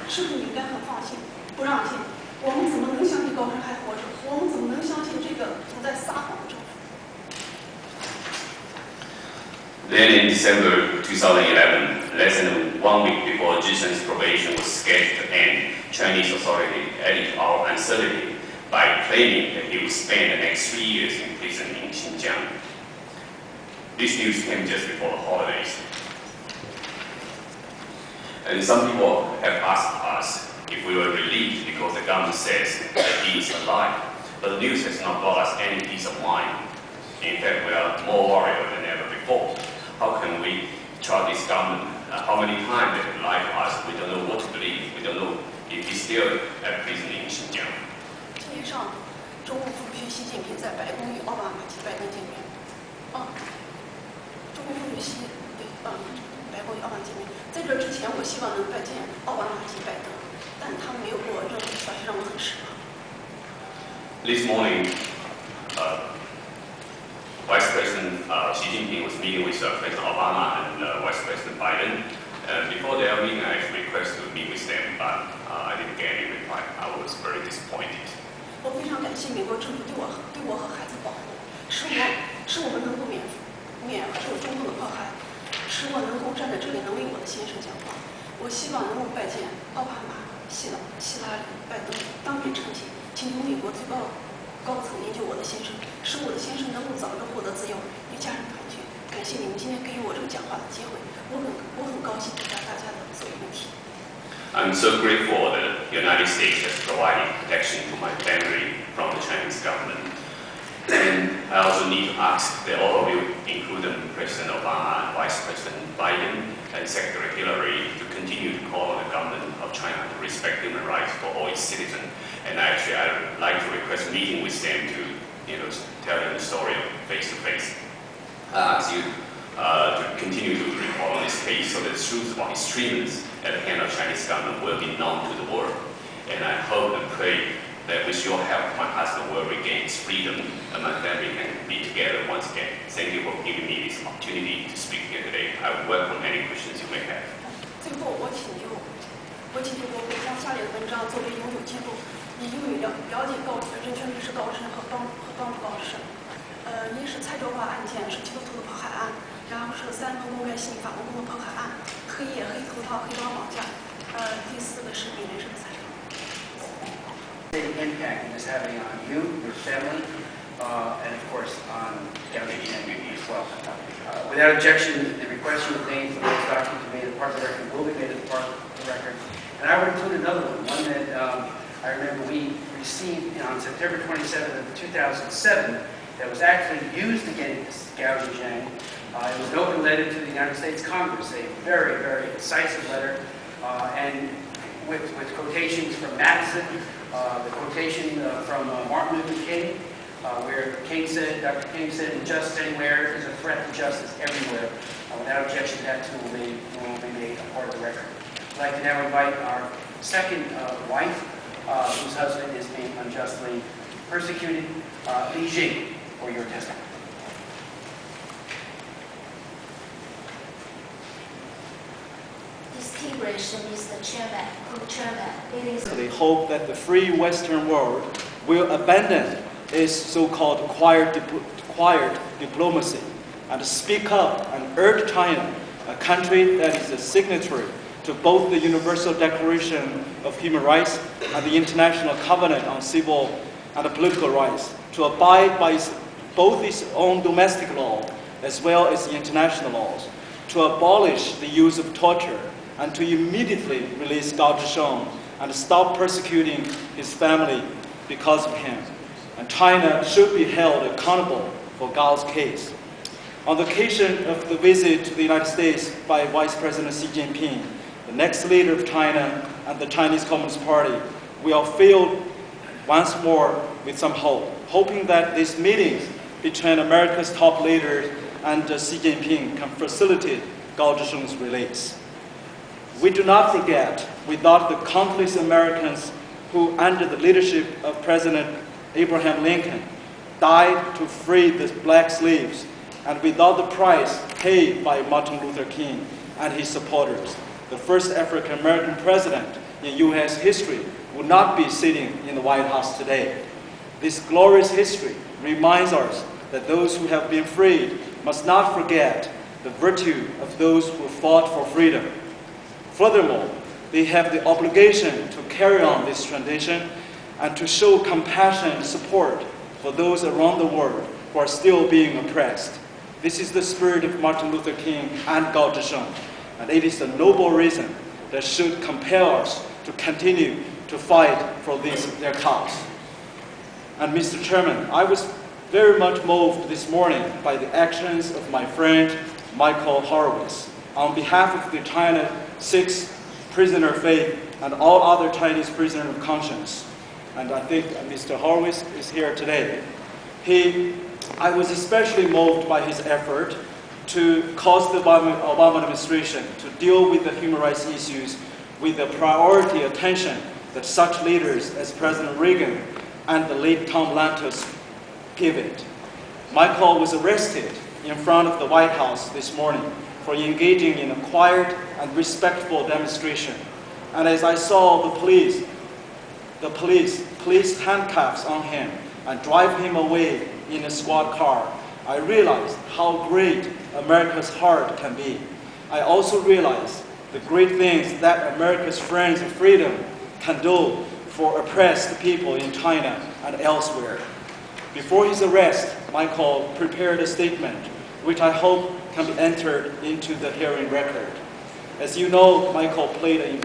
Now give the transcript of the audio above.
是不是应该很放心，不让进？我们怎么能相信高智还活着？我们怎么能相信这个不再撒谎的政府？ Then in December 2011, less than 1 week before Zhishen's probation was scheduled to end, Chinese authorities added to our uncertainty by claiming that he would spend the next 3 years in prison in Xinjiang. This news came just before the holidays. And some people have asked us if we were relieved because the government says that he is alive. But the news has not brought us any peace of mind. In fact, we are more worried than ever before. How can we trust this government? How many times they lie to us? We don't know what to believe. We don't know if he's still at prison in Xinjiang. 今天上午，中共副主席习近平在白宫与奥巴马及拜登见面。中共副主席对白宫与奥巴马见面。在这之前，我希望能拜见奥巴马及拜登，但他没有给我任何消息，让我很失望。This morning, Vice President Xi Jinping was meeting with President Obama and Vice President Biden. Before their meeting, I actually requested to meet with them, but I didn't get any reply. I was very disappointed. 我非常感谢美国政府对我和孩子保护，使我们能够免受中共的迫害，使我能够站在这里能为我的先生讲话。我希望能够拜见奥巴马、希拉里、拜登，当面澄清，请求美国最高层研究我的先生，使我的先生能够早日获得自由，与家人团聚。感谢你们今天给予我这个讲话的机会，我很高兴回答大家的所有问题。I'm so grateful that the United States has provided protection to my family from the Chinese government. And I also need to ask that all of you, including President Obama, Vice President Biden, and Secretary Hillary, to continue to call on the government of China to respect human rights for all its citizens. And actually, I'd like to request a meeting with them to, tell them the story face to face. I ask you to continue to report on this case so that the truth about his treatments at the hand of Chinese government will be known to the world. And I hope and pray that with your help, my husband will regain his freedom and my family can be together once again. Thank you for giving me this opportunity to speak here today. I welcome any questions you may have. 最后，我请求国会将下列的文章作为永久记录，以用于了解人权律师高智和帮助高智。一是蔡州华案件是基督徒的迫害案，然后是3份公开信法轮功的迫害案，黑夜、黑头套、黑帮绑架。第4个是名人身材。The impact it is having on you, your family, and of course on Gao Zhixian as well. Without objection, the request you have made for those documents to be made a part of the record will be made a part of the record. And I would include another one that I remember we received on September 27th of 2007 that was actually used against Gao Zhixian. It was an open letter to the United States Congress, a very, very incisive letter, and with quotations from Madison, the quotation from Martin Luther King, where Dr. King said, injustice anywhere is a threat to justice everywhere. Without objection, that too will be made a part of the record. I'd like to now invite our second wife, whose husband is being unjustly persecuted, Li Jing, for your testimony. Distinguished Mr. Chairman, Co-Chairman, it is. They hope that the free Western world will abandon its so-called quiet diplomacy and speak up and urge China, a country that is a signatory to both the Universal Declaration of Human Rights and the International Covenant on Civil and Political Rights, to abide by both its own domestic law as well as the international laws, to abolish the use of torture, and to immediately release Gao Zhixian and stop persecuting his family because of him. And China should be held accountable for Gao's case. On the occasion of the visit to the United States by Vice President Xi Jinping, the next leader of China and the Chinese Communist Party, we are filled once more with some hope, hoping that these meetings between America's top leaders and Xi Jinping can facilitate Gao Zhixian's release. We do not forget, without the countless Americans who, under the leadership of President Abraham Lincoln, died to free the black slaves, and without the price paid by Martin Luther King and his supporters, the first African-American president in U.S. history would not be sitting in the White House today. This glorious history reminds us that those who have been freed must not forget the virtue of those who fought for freedom. Furthermore, they have the obligation to carry on this tradition and to show compassion and support for those around the world who are still being oppressed. This is the spirit of Martin Luther King and Gao Zhisheng, and it is a noble reason that should compel us to continue to fight for their cause. And Mr. Chairman, I was very much moved this morning by the actions of my friend Michael Horowitz on behalf of the China 6 prisoner of faith and all other Chinese prisoners of conscience. And I think Mr. Horowitz is here today. I was especially moved by his effort to cause the Obama administration to deal with the human rights issues with the priority attention that such leaders as President Reagan and the late Tom Lantos give it. Michael was arrested in front of the White House this morning for engaging in a quiet and respectful demonstration. And as I saw the police placed handcuffs on him and drive him away in a squad car, I realized how great America's heart can be. I also realized the great things that America's friends of freedom can do for oppressed people in China and elsewhere. Before his arrest, Michael prepared a statement which I hope can be entered into the hearing record. As you know, Michael played an